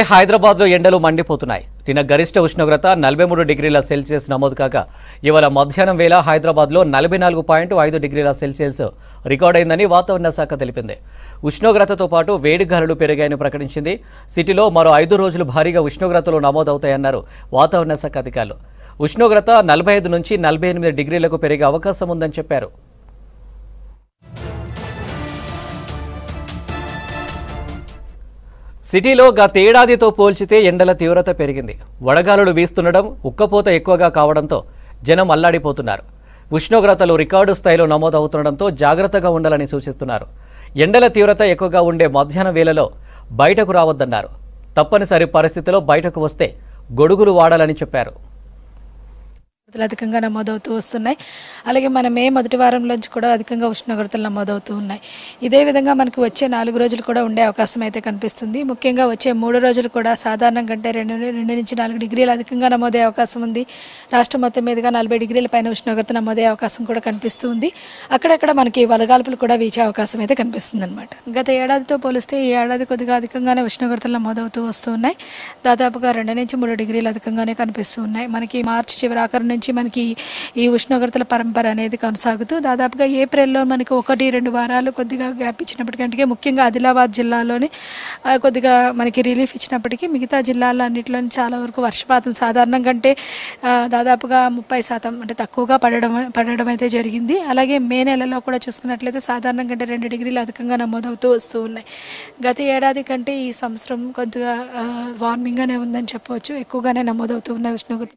హైదరాబాద్లో ఎండలు మండిపోతున్నాయి. నిన్న గరిష్ట ఉష్ణోగ్రత 43 డిగ్రీల సెల్సియస్ నమోదు కాగా ఇవాళ మధ్యాహ్నం వేళ హైదరాబాద్లో 44.5 డిగ్రీల సెల్సియస్ రికార్డైందని వాతావరణ శాఖ తెలిపింది. ఉష్ణోగ్రతతో పాటు వేడి గాలులు పెరిగాయని ప్రకటించింది. సిటీలో మరో 5 రోజులు భారీగా ఉష్ణోగ్రతలు నమోదవుతాయన్నారు వాతావరణ శాఖ అధికారులు. ఉష్ణోగ్రత 45 నుంచి 48 డిగ్రీలకు పెరిగే అవకాశం ఉందని చెప్పారు. సిటీలో గత ఏడాదితో పోల్చితే ఎండల తీవ్రత పెరిగింది. వడగాలులు వీస్తుండడం, ఉక్కపోత ఎక్కువగా కావడంతో జనం అల్లాడిపోతున్నారు. ఉష్ణోగ్రతలు రికార్డు స్థాయిలో నమోదవుతుండడంతో జాగ్రత్తగా ఉండాలని సూచిస్తున్నారు. ఎండల తీవ్రత ఎక్కువగా ఉండే మధ్యాహ్న వేళలో బయటకు రావద్దన్నారు. తప్పనిసరి పరిస్థితిలో బయటకు వస్తే గొడుగులు వాడాలని చెప్పారు. అధికంగా నమోదవుతూ వస్తున్నాయి. అలాగే మన మే మొదటి వారంలోంచి కూడా అధికంగా ఉష్ణోగ్రతలు నమోదవుతూ ఉన్నాయి. ఇదే విధంగా మనకు వచ్చే 4 రోజులు కూడా ఉండే అవకాశం అయితే కనిపిస్తుంది. ముఖ్యంగా వచ్చే 3 రోజులు కూడా సాధారణం కంటే 2 నుంచి 4 డిగ్రీలు అధికంగా నమోదయ్యే అవకాశం ఉంది. రాష్ట్రం మొత్తం మీదుగా 40 డిగ్రీల పైన ఉష్ణోగ్రత నమోదయ్యే అవకాశం కూడా కనిపిస్తుంది. అక్కడక్కడ మనకి వడగాల్పులు కూడా వీచే అవకాశం అయితే కనిపిస్తుంది అనమాట. గత ఏడాదితో పోలిస్తే ఈ ఏడాది కొద్దిగా అధికంగానే ఉష్ణోగ్రతలు నమోదవుతూ వస్తున్నాయి. దాదాపుగా 2 నుంచి 3 డిగ్రీలు అధికంగానే కనిపిస్తూ ఉన్నాయి. మనకి మార్చి చివరాఖరు నుంచి మనకి ఈ ఉష్ణోగ్రతల పరంపర అనేది కొనసాగుతూ దాదాపుగా ఏప్రిల్లో మనకి 1-2 వారాలు కొద్దిగా గ్యాప్ ఇచ్చినప్పటికంటే ముఖ్యంగా ఆదిలాబాద్ జిల్లాలోని కొద్దిగా మనకి రిలీఫ్ ఇచ్చినప్పటికీ మిగతా జిల్లాల్లో అన్నింటిలోని చాలా వరకు వర్షపాతం సాధారణం కంటే దాదాపుగా 30% అంటే తక్కువగా పడడం అయితే జరిగింది. అలాగే మే నెలలో కూడా చూసుకున్నట్లయితే సాధారణం కంటే 2 డిగ్రీలు అధికంగా నమోదవుతూ వస్తూ ఉన్నాయి. గత ఏడాది కంటే ఈ సంవత్సరం కొద్దిగా వార్మింగ్గానే ఉందని చెప్పవచ్చు. ఎక్కువగానే నమోదవుతూ ఉన్నాయి ఉష్ణోగ్రత.